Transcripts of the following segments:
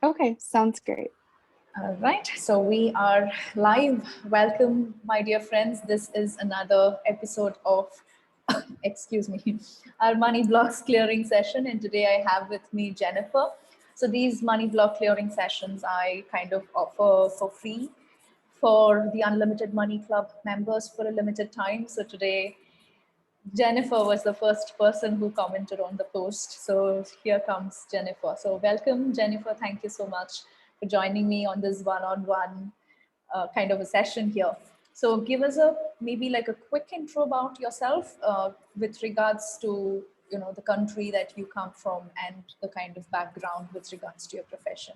Okay, sounds great. All right, so we are live. Welcome, my dear friends. This is another episode of, excuse me, our money blocks clearing session. And today I have with me Jennifer. So these money block clearing sessions I kind of offer for free for the Unlimited Money Club members for a limited time. So today Jennifer was the first person who commented on the post. So here comes Jennifer. So welcome, Jennifer. Thank you so much for joining me on this one-on-one kind of a session here. So give us a maybe like a quick intro about yourself with regards to the country that you come from and the kind of background with regards to your profession.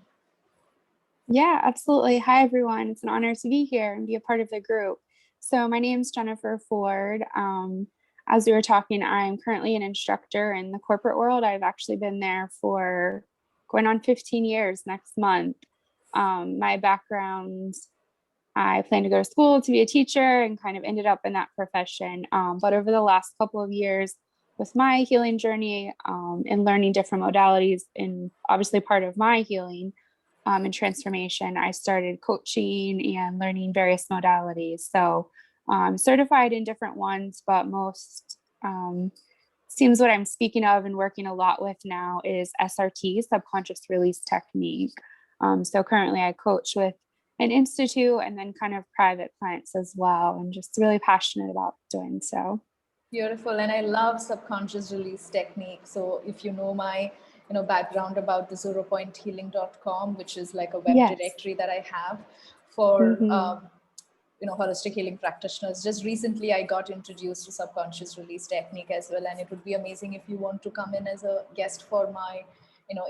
Yeah, absolutely. Hi, everyone. It's an honor to be here and be a part of the group. So my name's Jennifer Ford. As we were talking, I'm currently an instructor in the corporate world. I've actually been there for going on 15 years next month. My background, I plan to go to school to be a teacher and kind of ended up in that profession. But over the last couple of years with my healing journey and learning different modalities, and obviously part of my healing and transformation, I started coaching and learning various modalities. So I'm certified in different ones, but most seems what I'm speaking of and working a lot with now is SRT, subconscious release technique. So currently I coach with an institute and then kind of private clients as well. I'm just really passionate about doing so. Beautiful. And I love subconscious release technique. So if you know my background about the zeropointhealing.com, which is like a web Yes. directory that I have for Mm-hmm. holistic healing practitioners. Just recently I got introduced to subconscious release technique as well, and it would be amazing if you want to come in as a guest for my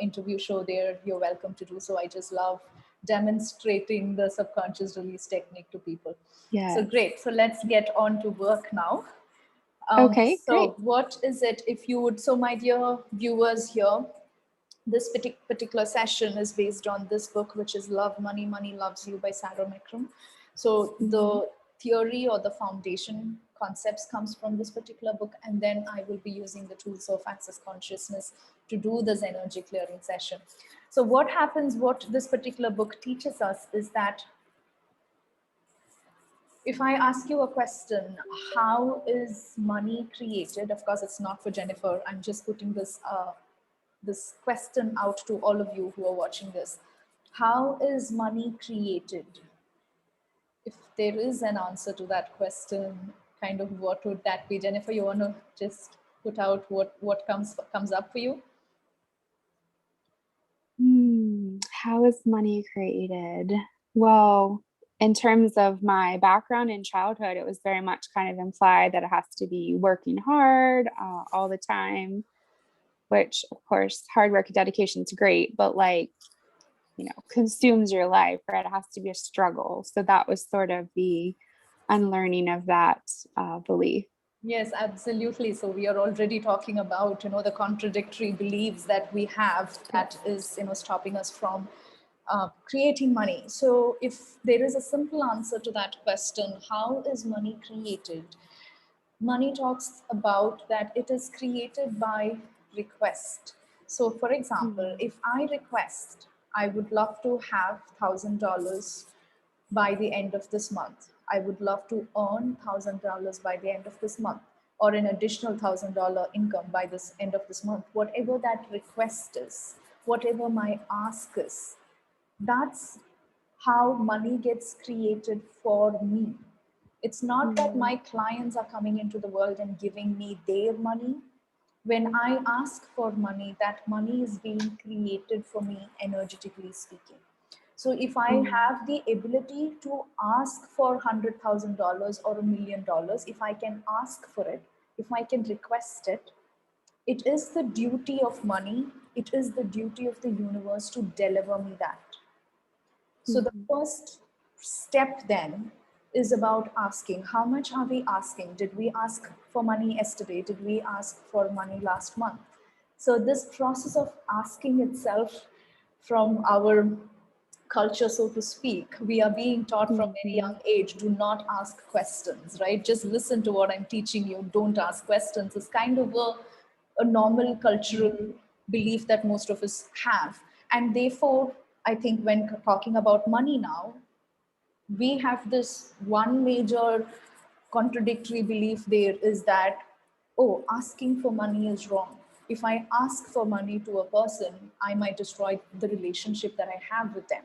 interview show there. You're welcome to do so. I just love demonstrating the subconscious release technique to people. So Yes. great. So let's get on to work now. Okay, great. So what is it, if you would, so my dear viewers here, this particular session is based on this book, which is Love Money, Money Loves You by Sarah Mikram. So Mm-hmm. the theory or the foundation concepts comes from this particular book, and then I will be using the tools of access consciousness to do this energy clearing session. So what happens, what this particular book teaches us is that if I ask you a question, how is money created? Of course, it's not for Jennifer. I'm just putting this question out to all of you who are watching this. How is money created? If there is an answer to that question, kind of what would that be? Jennifer, you want to just put out what comes up for you? How is money created? Well, in terms of my background in childhood, it was very much kind of implied that it has to be working hard all the time, which of course, hard work and dedication is great, but consumes your life, right? It has to be a struggle. So that was sort of the unlearning of that belief. Yes, absolutely. So we are already talking about, the contradictory beliefs that we have that is, stopping us from creating money. So if there is a simple answer to that question, how is money created? Money talks about that it is created by request. So for example, Mm-hmm. if I request, I would love to have $1,000 by the end of this month. I would love to earn $1,000 by the end of this month, or an additional $1,000 income by this end of this month. Whatever that request is, whatever my ask is, that's how money gets created for me. It's not that Mm-hmm. my clients are coming into the world and giving me their money. When I ask for money, that money is being created for me, energetically speaking. So if I have the ability to ask for $100,000 or $1,000,000, if I can ask for it, if I can request it, it is the duty of money, it is the duty of the universe to deliver me that. So the Mm-hmm. first step then is about asking. How much are we asking? Did we ask for money yesterday? Did we ask for money last month? So this process of asking itself, from our culture, so to speak, we are being taught from very Mm-hmm. young age, do not ask questions, right? Just listen to what I'm teaching you, don't ask questions. It's kind of a normal cultural belief that most of us have. And therefore, I think when talking about money now, we have this one major contradictory belief there is that, oh, asking for money is wrong. If I ask for money to a person, I might destroy the relationship that I have with them.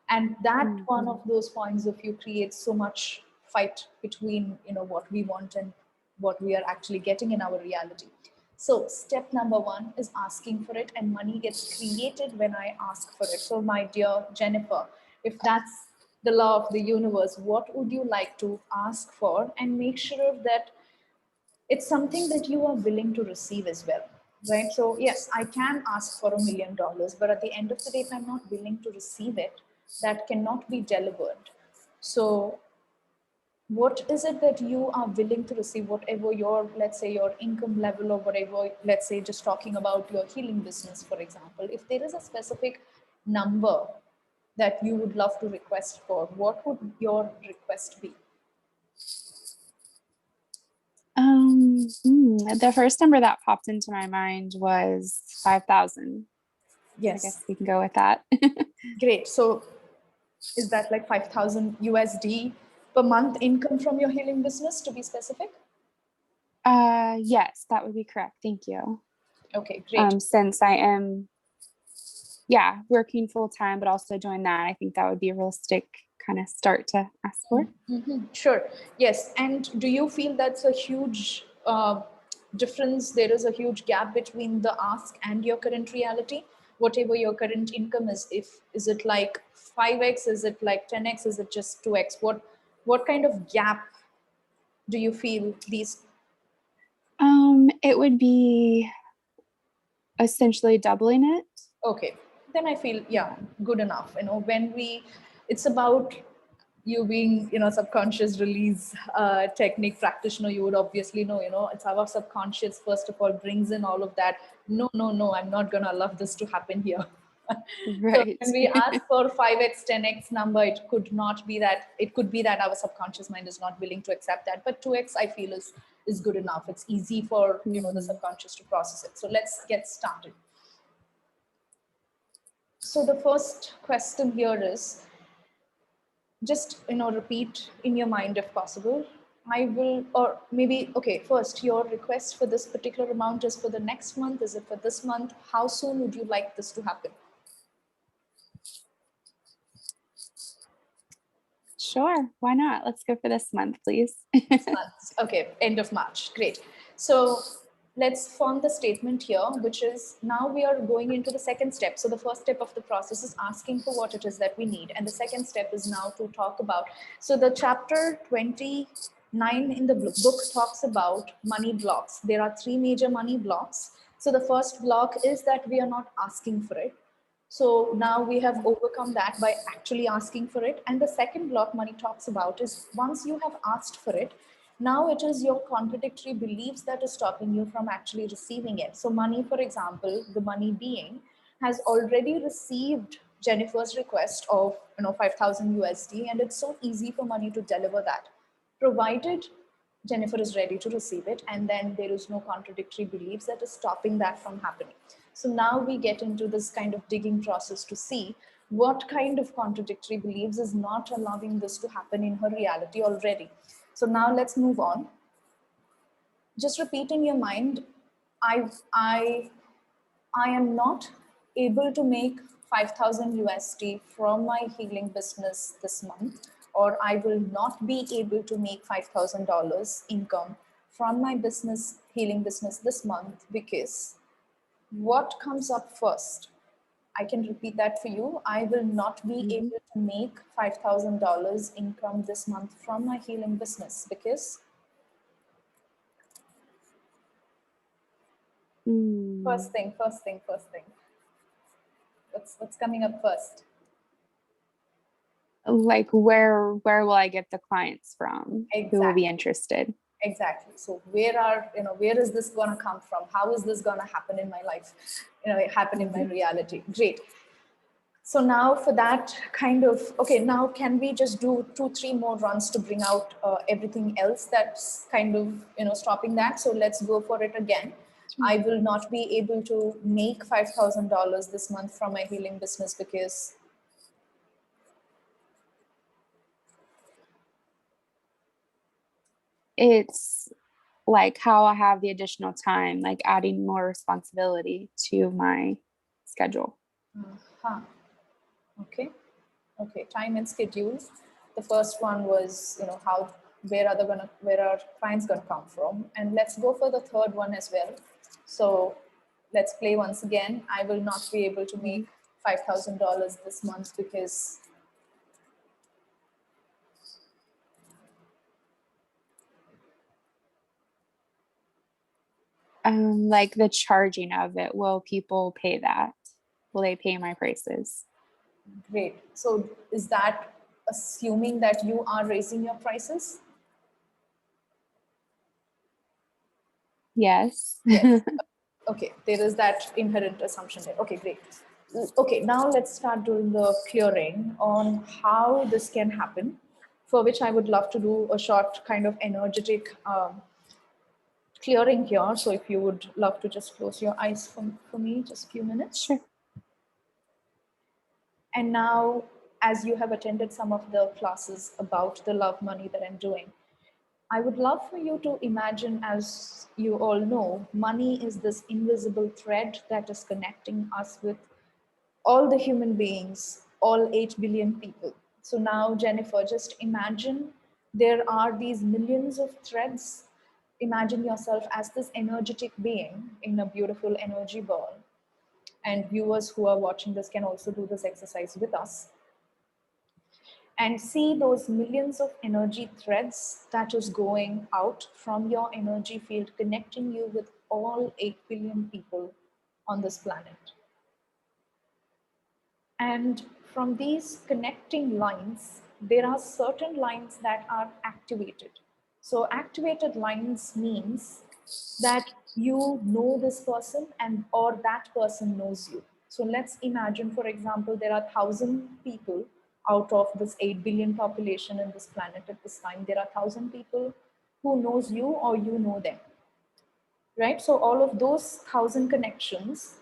And that one of those points of view creates so much fight between, what we want and what we are actually getting in our reality. So step number one is asking for it, and money gets created when I ask for it. So my dear Jennifer, if that's the law of the universe, what would you like to ask for? And make sure that it's something that you are willing to receive as well, right? So yes, I can ask for $1 million, but at the end of the day, if I'm not willing to receive it, that cannot be delivered. So what is it that you are willing to receive, whatever your, let's say, your income level, or whatever, let's say, just talking about your healing business, for example, if there is a specific number that you would love to request for, what would your request be? The first number that popped into my mind was 5,000. I Yes. guess we can go with that. Great. So is that like 5,000 USD per month income from your healing business, to be specific? Yes, that would be correct. Thank you. Okay, great. Since I am, working full time, but also doing that, I think that would be a realistic kind of start to ask for. Sure. Yes. And do you feel that's a huge difference? There is a huge gap between the ask and your current reality. Whatever your current income is it like 5x? Is it like 10x? Is it just 2x? What kind of gap do you feel these? It would be essentially doubling it. Okay, then I feel, yeah, good enough. It's about you being, subconscious release technique practitioner. You would obviously know, it's our subconscious first of all brings in all of that. No, no, no, I'm not gonna allow this to happen here. So Right. when we ask for 5x 10x number, it could not be that. It could be that our subconscious mind is not willing to accept that, but 2x I feel is good enough. It's easy for the subconscious to process it. So let's get started. So the first question here is, just repeat in your mind if possible. I will, or maybe, okay, first, your request for this particular amount is for the next month? Is it for this month? How soon would you like this to happen? Sure. Why not? Let's go for this month, please. Okay, end of March. Great. So let's form the statement here, which is, now we are going into the second step. So the first step of the process is asking for what it is that we need. And the second step is now to talk about. So the chapter 29 in the book talks about money blocks. There are 3 major money blocks. So the first block is that we are not asking for it. So now we have overcome that by actually asking for it. And the second block money talks about is, once you have asked for it, now it is your contradictory beliefs that is stopping you from actually receiving it. So money, for example, the money being has already received Jennifer's request of 5,000 USD, and it's so easy for money to deliver that, provided Jennifer is ready to receive it, and then there is no contradictory beliefs that is stopping that from happening. So now we get into this kind of digging process to see what kind of contradictory beliefs is not allowing this to happen in her reality already. So now let's move on. Just repeat in your mind, I am not able to make 5,000 USD from my healing business this month, or I will not be able to make $5,000 income from my healing business this month, because what comes up first? I can repeat that for you. I will not be able to make $5,000 income this month from my healing business because first thing. What's coming up first? Like where will I get the clients from? Exactly. Who will be interested? Exactly. So where is this gonna come from? How is this gonna happen in my life? Happen in my reality. Great. So now for that kind of, okay, now can we just do 2-3 more runs to bring out everything else that's kind of, stopping that? So let's go for it again. I will not be able to make $5,000 this month from my healing business because It's like how I have the additional time, like adding more responsibility to my schedule. Huh. Okay. Okay. Time and schedules. The first one was, how where are clients gonna come from? And let's go for the third one as well. So let's play once again. I will not be able to make $5,000 this month because Like the charging of it, will people pay that? Will they pay my prices? great. So is that assuming that you are raising your prices? Yes. Yes. Okay, there is that inherent assumption there. Okay, great. Okay, now let's start doing the clearing on how this can happen, for which I would love to do a short kind of energetic clearing here. So if you would love to just close your eyes for me, just a few minutes. Sure. And now, as you have attended some of the classes about the love money that I'm doing, I would love for you to imagine, as you all know, money is this invisible thread that is connecting us with all the human beings, all 8 billion people. So now, Jennifer, just imagine there are these millions of threads. Imagine yourself as this energetic being in a beautiful energy ball. And viewers who are watching this can also do this exercise with us and see those millions of energy threads that is going out from your energy field, connecting you with all 8 billion people on this planet. And from these connecting lines, there are certain lines that are activated. So activated lines means that you know this person and or that person knows you. So let's imagine, for example, there are 1,000 people out of this 8 billion population in this planet at this time. There are 1,000 people who knows you or you know them, right? So all of those 1,000 connections,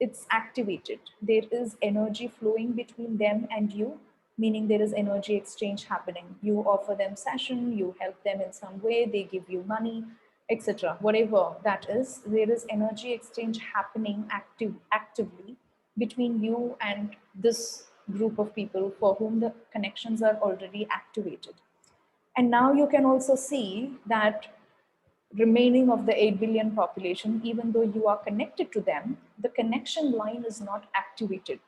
it's activated. There is energy flowing between them and you, meaning there is energy exchange happening. You offer them session, you help them in some way, they give you money, etc. Whatever that is, there is energy exchange happening actively between you and this group of people for whom the connections are already activated. And now you can also see that remaining of the 8 billion population, even though you are connected to them, the connection line is not activated.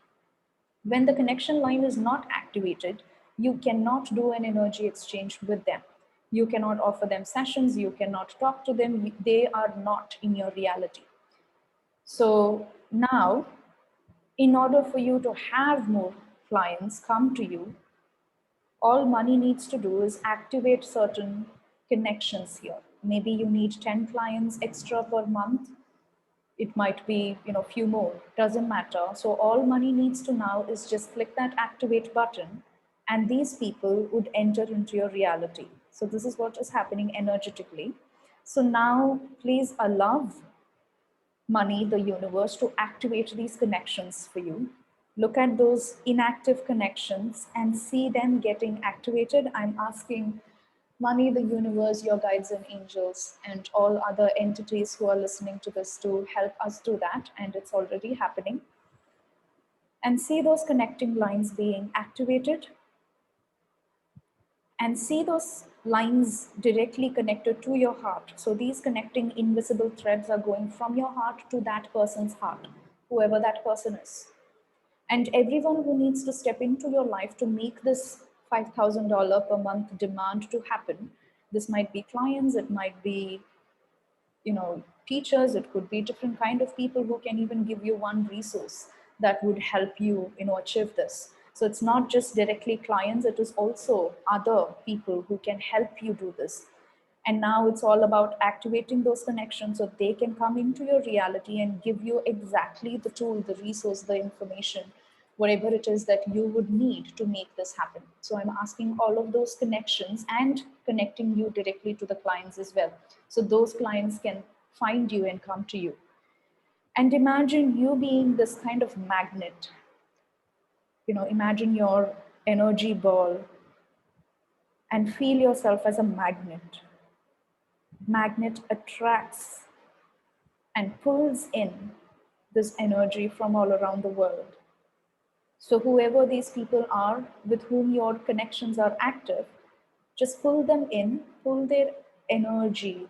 When the connection line is not activated, you cannot do an energy exchange with them. You cannot offer them sessions, you cannot talk to them, they are not in your reality. So now, in order for you to have more clients come to you, all money needs to do is activate certain connections here. Maybe you need 10 clients extra per month. It might be, few more, doesn't matter. So all money needs to now is just click that activate button and these people would enter into your reality. So this is what is happening energetically. So now please allow money, the universe, to activate these connections for you. Look at those inactive connections and see them getting activated. I'm asking money, the universe, your guides and angels, and all other entities who are listening to this to help us do that. And it's already happening. And see those connecting lines being activated and see those lines directly connected to your heart. So these connecting invisible threads are going from your heart to that person's heart, whoever that person is. And everyone who needs to step into your life to make this $5,000 per month demand to happen, this might be clients, it might be teachers, it could be different kind of people who can even give you one resource that would help you achieve this. So it's not just directly clients, it is also other people who can help you do this. And now it's all about activating those connections so they can come into your reality and give you exactly the tool, the resource, the information, whatever it is that you would need to make this happen. So I'm asking all of those connections and connecting you directly to the clients as well. So those clients can find you and come to you. And imagine you being this kind of magnet. Imagine your energy ball and feel yourself as a magnet. magnet attracts and pulls in this energy from all around the world. So, whoever these people are with whom your connections are active, just pull them in, pull their energy.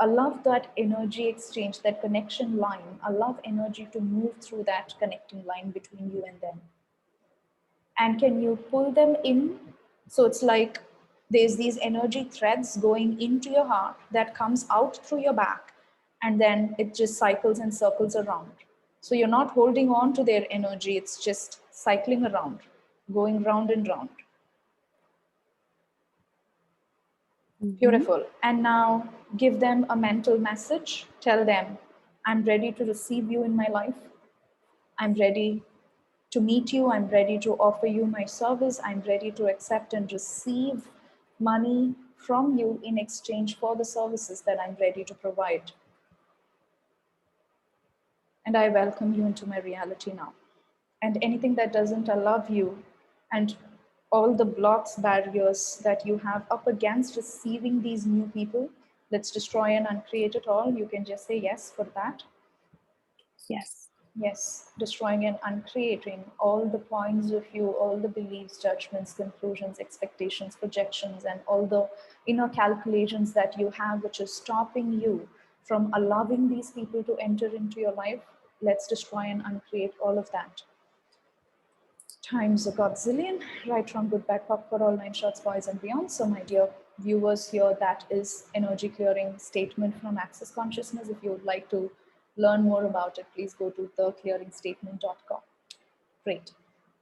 Allow that energy exchange, that connection line, allow energy to move through that connecting line between you and them. And can you pull them in? So it's like there's these energy threads going into your heart that comes out through your back, and then it just cycles and circles around. So you're not holding on to their energy, it's just cycling around, going round and round. Mhm. Beautiful. And now give them a mental message. Tell them, I'm ready to receive you in my life. I'm ready to meet you. I'm ready to offer you my service. I'm ready to accept and receive money from you in exchange for the services that I'm ready to provide. And I welcome you into my reality now. And anything that doesn't allow you, and all the blocks, barriers that you have up against receiving these new people, let's destroy and uncreate it all. You can just say yes for that. Yes. Yes, destroying and uncreating all the points of view, all the beliefs, judgments, conclusions, expectations, projections, and all the inner calculations that you have, which is stopping you from allowing these people to enter into your life. Let's destroy and uncreate all of that. Times a godzillion, right from good, bad, pop for all 9 shots, boys and beyond. So, my dear viewers, here that is energy clearing statement from Access Consciousness. If you would like to learn more about it, please go to theclearingstatement.com. Great.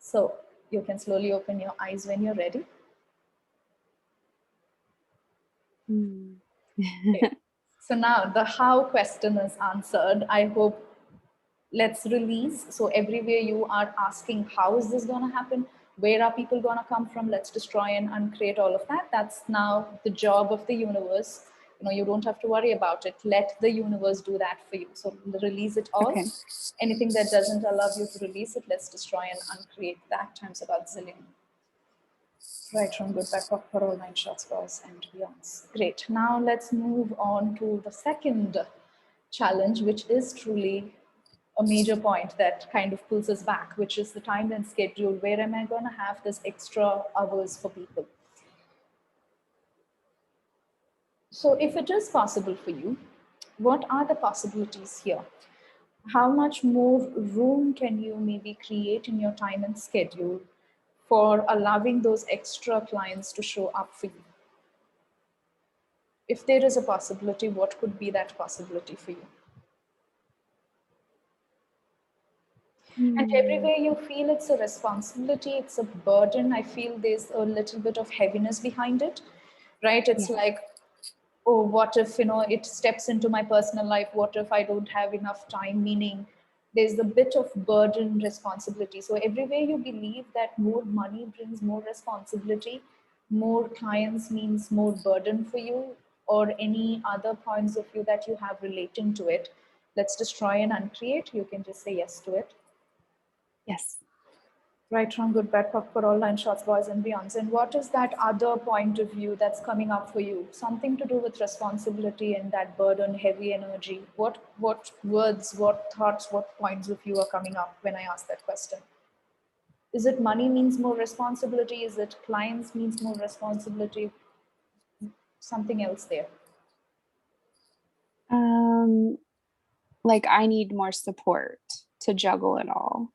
So, you can slowly open your eyes when you're ready. Mm. Okay. So, now the how question is answered. I hope let's release. So everywhere you are asking, how is this going to happen? Where are people going to come from? Let's destroy and uncreate all of that. That's now the job of the universe. You don't have to worry about it. Let the universe do that for you. So release it all. Okay. Anything that doesn't allow you to release it, let's destroy and uncreate that times about zillion. Right from good back up for all 9 shots, boys and beyonds. Great. Now let's move on to the second challenge, which is truly a major point that kind of pulls us back, which is the time and schedule. Where am I going to have this extra hours for people? So, if it is possible for you, what are the possibilities here? How much more room can you maybe create in your time and schedule for allowing those extra clients to show up for you? If there is a possibility, what could be that possibility for you? And Mm. everywhere you feel it's a responsibility, it's a burden, I feel there's a little bit of heaviness behind it, right? It's Yes. like, oh, what if, it steps into my personal life? What if I don't have enough time? Meaning there's a bit of burden, responsibility. So everywhere you believe that more money brings more responsibility, more clients means more burden for you, or any other points of view that you have relating to it, let's destroy and uncreate. You can just say yes to it. Yes. Right from good, bad, pop for all 9 shots, boys and beyonds. And what is that other point of view that's coming up for you? Something to do with responsibility and that burden, heavy energy. What words, what thoughts, what points of view are coming up when I ask that question? Is it money means more responsibility? Is it clients means more responsibility? Something else there? Um, like I need more support to juggle it all.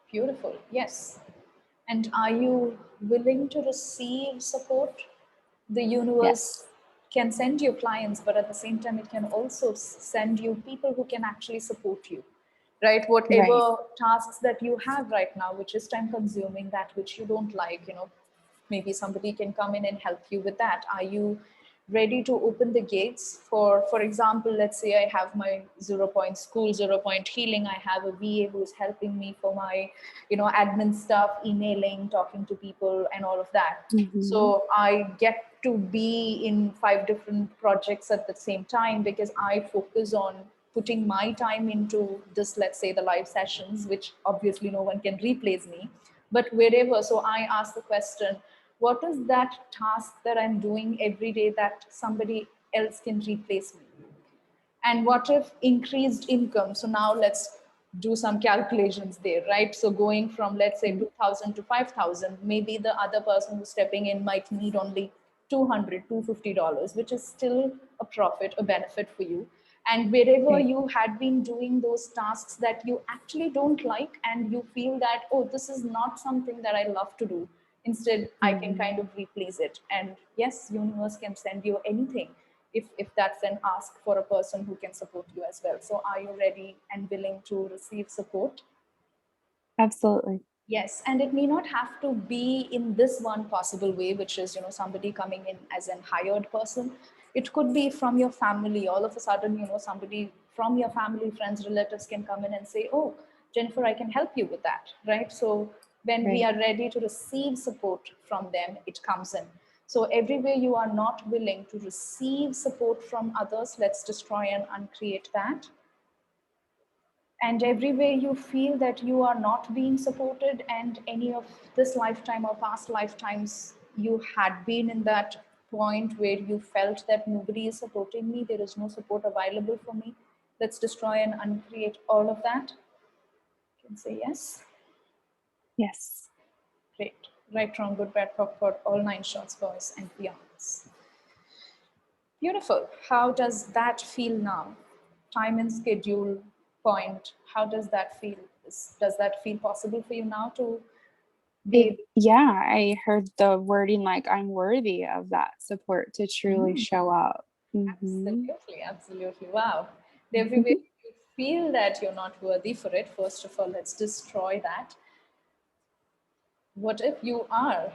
Beautiful. Yes. And are you willing to receive support? The Yes. universe can send you clients, but at the same time, it can also send you people who can actually support you, right? Right. Whatever tasks that you have right now, which is time consuming, that which you don't like, maybe somebody can come in and help you with that. Are you ready to open the gates for example, let's say I have my 0 point school, 0 point healing, I have a VA who is helping me for my admin stuff, emailing, talking to people and all of that. Hmm. So I get to be in 5 different projects at the same time because I focus on putting my time into this, let's say the live sessions, which obviously no one can replace me, but wherever. So I ask the question, What is that task that I'm doing every day that somebody else can replace me? And what if increased income? So now let's do some calculations there, right? So going from, let's say, 2,000 to 5,000, maybe the other person who's stepping in might need only 200, $250, which is still a profit, a benefit for you. And wherever Right. you had been doing those tasks that you actually don't like, and you feel that, oh, this is not something that I love to do, instead I can kind of replace it. And yes, universe can send you anything if that's an ask for a person who can support you as well. So are you ready and willing to receive support? Absolutely. Yes, and it may not have to be in this one possible way, which is, somebody coming in as an hired person. It could be from your family. All of a sudden, somebody from your family, friends, relatives can come in and say, "Oh, Jennifer, I can help you with that," right? So when we Right. are ready to receive support from them, it comes in. So everywhere you are not willing to receive support from others, let's destroy and uncreate that. And everywhere you feel that you are not being supported, and any of this lifetime or past lifetimes you had been in that point where you felt that nobody is supporting me, there is no support available for me, let's destroy and uncreate all of that. You can say yes. Yes. Great. Right, wrong, good, bad, POC, all nine shorts, boys and beyonds. Beautiful. How does that feel now? Time and schedule point. How does that feel? Does that feel possible for you now to be able? Yeah, I heard the wording like I'm worthy of that support to truly Mm, show up. absolutely, absolutely. Wow. Everywhere you feel that you're not worthy for it, first of all, let's destroy that. What if you are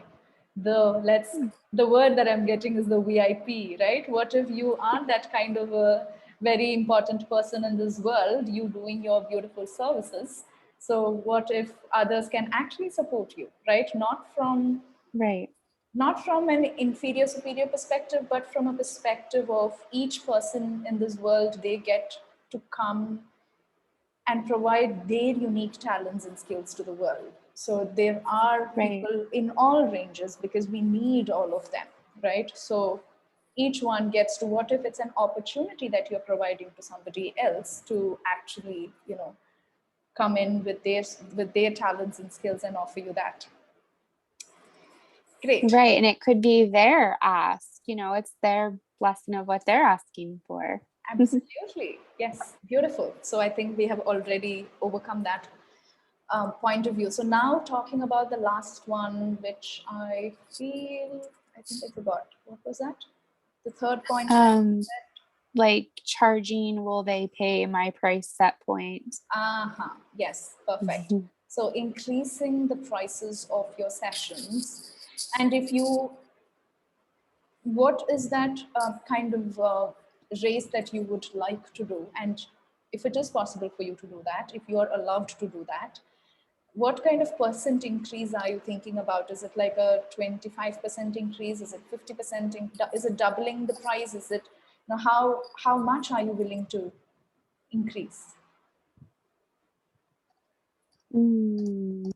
the word that I'm getting is the VIP, right? What if you are that kind of a very important person in this world, you doing your beautiful services? So what if others can actually support you, right? Right. Not from an inferior superior perspective, but from a perspective of each person in this world, they get to come and provide their unique talents and skills to the world. So there are Right. people in all ranges because we need all of them, right? So each one gets to, what if it's an opportunity that you're providing to somebody else to actually, come in with their talents and skills and offer you that. Great. Right. And it could be their ask, it's their blessing of what they're asking for. Absolutely. Yes. Beautiful. So I think we have already overcome that point of view. So now talking about the last one, which I think I forgot. What was that? The third point that um like charging, will they pay my price set point? uh-huh. Yes, perfect. So increasing the prices of your sessions. And if you, what is that kind of race that you would like to do? And if it is possible for you to do that, if you are allowed to do that, what kind of percent increase are you thinking about? Is it like a 25% increase? Is it 50%? Is it doubling the price? Is it, how much are you willing to increase? Mm,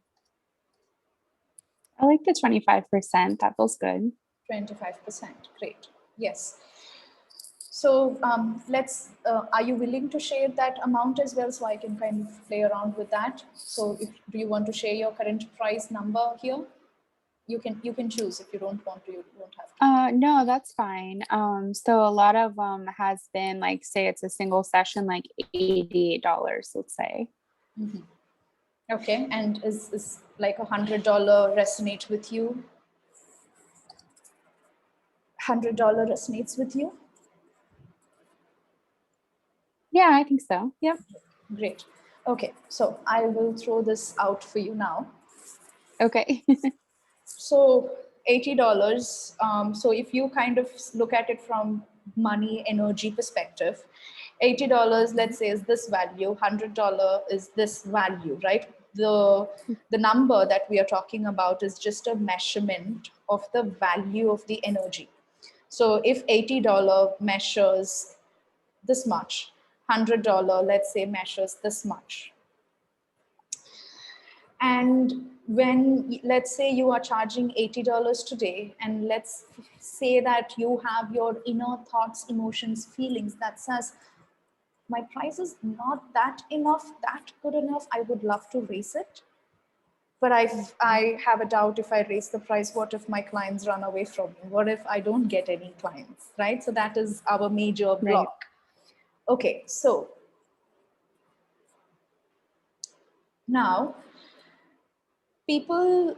I like the 25%. That feels good. 25%. Great. Yes. So are you willing to share that amount as well, so I can kind of play around with that? So do you want to share your current price number here? You can choose. If you don't want to, you don't have to. No, that's fine. So a lot of has been like, say it's a single session, like $88, let's say. Okay, and is like $100 resonate with you? $100 resonates with you? Yeah, I think so. Yep. Great. Okay, so I will throw this out for you now. Okay. So $80. So if you kind of look at it from money energy perspective, $80, let's say, is this value. $100 is this value, right? The number that we are talking about is just a measurement of the value of the energy. So if $80 measures this much, $100, let's say, measures this much. And when, let's say you are charging $80 today, and let's say that you have your inner thoughts, emotions, feelings that says, my price is not that enough, that good enough, I would love to raise it, but I have a doubt, if I raise the price, what if my clients run away from me? What if I don't get any clients, right? So that is our major Right. block. Okay, so now people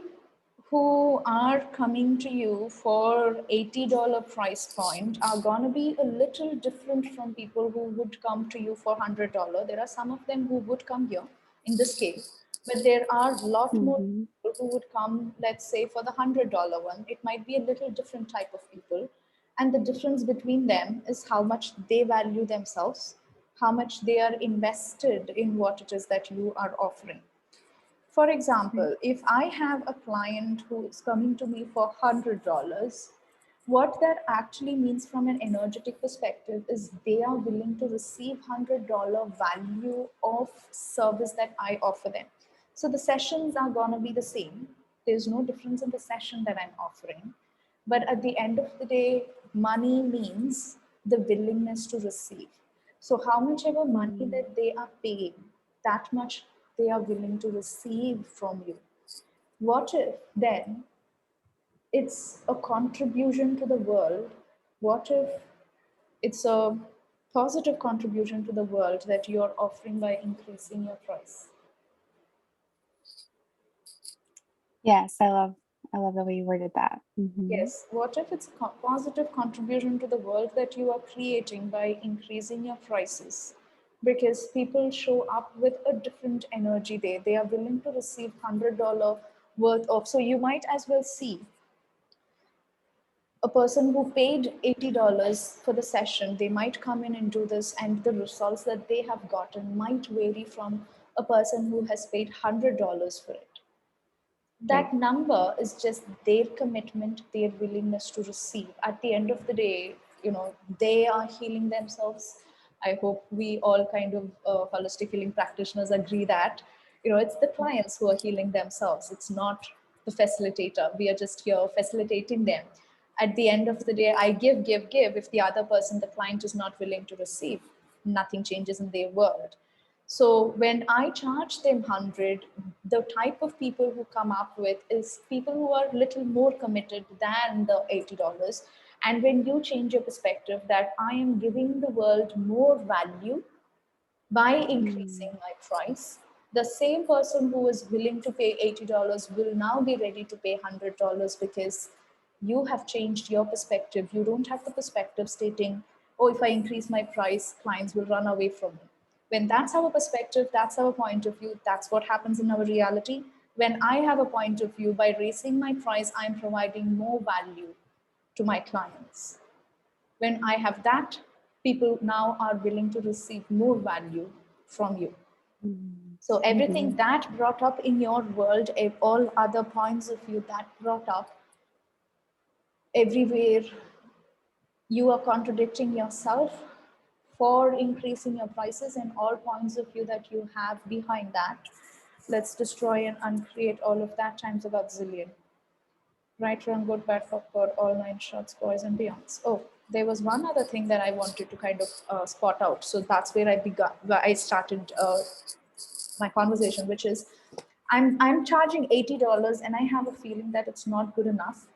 who are coming to you for $80 price point are going to be a little different from people who would come to you for $100. There are some of them who would come here in this case, but there are a lot more Mm-hmm. people who would come, let's say, for the $100 one. It might be a little different type of people, and the difference between them is how much they value themselves, how much they are invested in what it is that you are offering. For Right. example, if I have a client who is coming to me for $100, what that actually means from an energetic perspective is they are willing to receive $100 value of service that I offer them. So the sessions are going to be the same. There's no difference in the session that I'm offering. But at the end of the day, money means the willingness to receive. So, how much ever money Mm. that they are paying, that much they are willing to receive from you. What if then it's a contribution to the world? What if it's a positive contribution to the world that you're offering by increasing your price? Yes, I love the way you worded that. Mm-hmm. Yes, what if it's a positive contribution to the world that you are creating by increasing your prices? Because people show up with a different energy there. They are willing to receive $100 worth of. So you might as well see a person who paid $80 for the session, they might come in and do this, and the results that they have gotten might vary from a person who has paid $100 for it. Right. That number is just their commitment, their willingness to receive. At the end of the day, they are healing themselves. I hope we all kind of holistic healing practitioners agree that it's the clients who are healing themselves. It's not the facilitator. We are just here facilitating them. At the end of the day, I give. If the other person, the client, is not willing to receive, nothing changes in their world. So when I charge them 100, the type of people who come up with is people who are little more committed than the $80. And when you change your perspective that I am giving the world more value by increasing Mm. my price, the same person who is willing to pay $80 will now be ready to pay $100 because you have changed your perspective. You don't have the perspective stating, oh, if I increase my price, clients will run away from me. When that's our perspective, that's our point of view, that's what happens in our reality. When I have a point of view, by raising my price, I'm providing more value to my clients. When I have that, people now are willing to receive more value from you. Mm. So everything Mm-hmm. that brought up in your world, all other points of view that brought up, everywhere you are contradicting yourself for increasing your prices, and all points of view that you have behind that. Let's destroy and uncreate all of that times a gazillion. Right, wrong, good, bad, for good, all nine shots, boys and beyonds. Oh, there was one other thing that I wanted to kind of spot out. So that's where where I started my conversation, which is I'm charging $80 and I have a feeling that it's not good enough.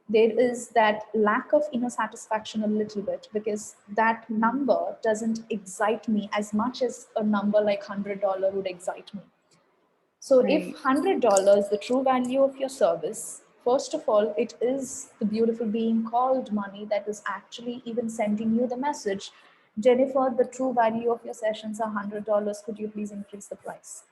There is that lack of inner satisfaction a little bit because that Mm. number doesn't excite me as much as a number like $100 would excite me. So if Right. $100, the true value of your service, first of all, it is the beautiful being called money that is actually even sending you the message. Jennifer, the true value of your sessions are $100. Could you please increase the price?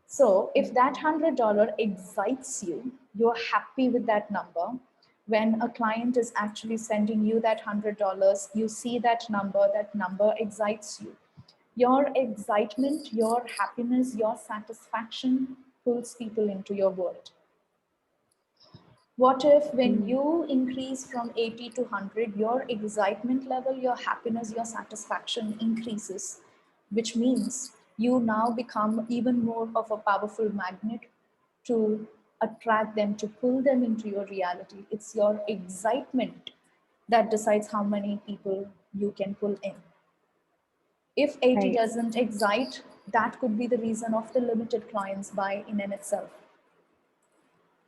So if that $100 excites you, you're happy with that number. When a client is actually sending you that $100, you see that number excites you. Your excitement, your happiness, your satisfaction pulls people into your world. What if when Mm. you increase from 80 to 100, your excitement level, your happiness, your satisfaction increases, which means you now become even more of a powerful magnet. to attract them, to pull them into your reality. It's your excitement that decides how many people you can pull in. If 80 Right. doesn't excite, that could be the reason of the limited clients buy in and itself.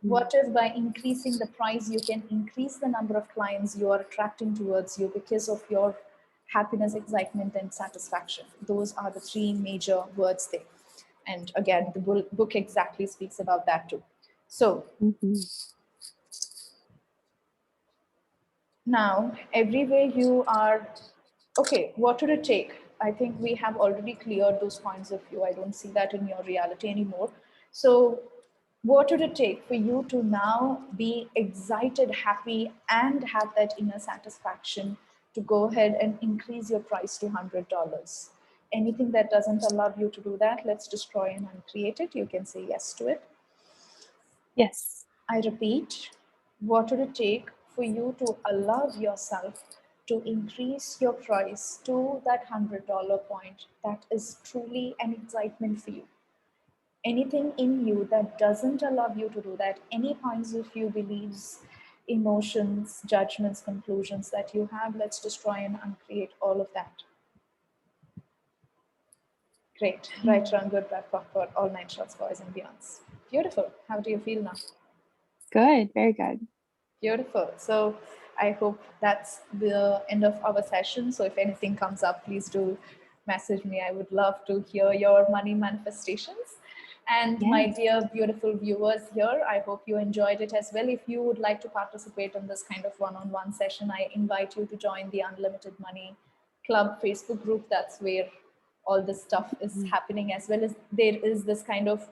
What if by increasing the price, you can increase the number of clients you are attracting towards you because of your happiness, excitement, and satisfaction? Those are the three major words there. And again, the book exactly speaks about that too. So now, everywhere you are, okay, what would it take? I think we have already cleared those points of view. I don't see that in your reality anymore. So, what would it take for you to now be excited, happy, and have that inner satisfaction to go ahead and increase your price to $100? Anything that doesn't allow you to do that, let's destroy and uncreate it. You can say yes to it. Yes. I repeat, what would it take for you to allow yourself to increase your price to that $100 point that is truly an excitement for you? Anything in you that doesn't allow you to do that, any points of view, beliefs, emotions, judgments, conclusions that you have, let's destroy and uncreate all of that. Great. Right, wrong, good, bad, proper, all nine shots, boys and beyonds. Beautiful. How do you feel now? Good. Very good. Beautiful. So I hope that's the end of our session. So if anything comes up, please do message me. I would love to hear your money manifestations. And my Yes. dear, beautiful viewers here, I hope you enjoyed it as well. If you would like to participate in this kind of one-on-one session, I invite you to join the Unlimited Money Club Facebook group. That's where all this stuff is happening, as well as there is this kind of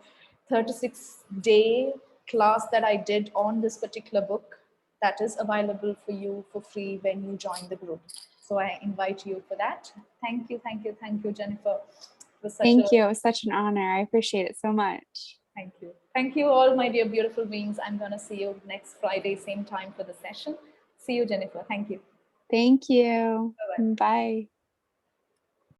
36-day class that I did on this particular book that is available for you for free when you join the group. So I invite you for that. Thank you, thank you, thank you, Jennifer. It was such a Thank you. It was such an honor. I appreciate it so much. thank you. Thank you all, my dear beautiful beings. I'm gonna see you next Friday, same time for the session. See you, Jennifer. Thank you. Thank you. Bye-bye. Bye.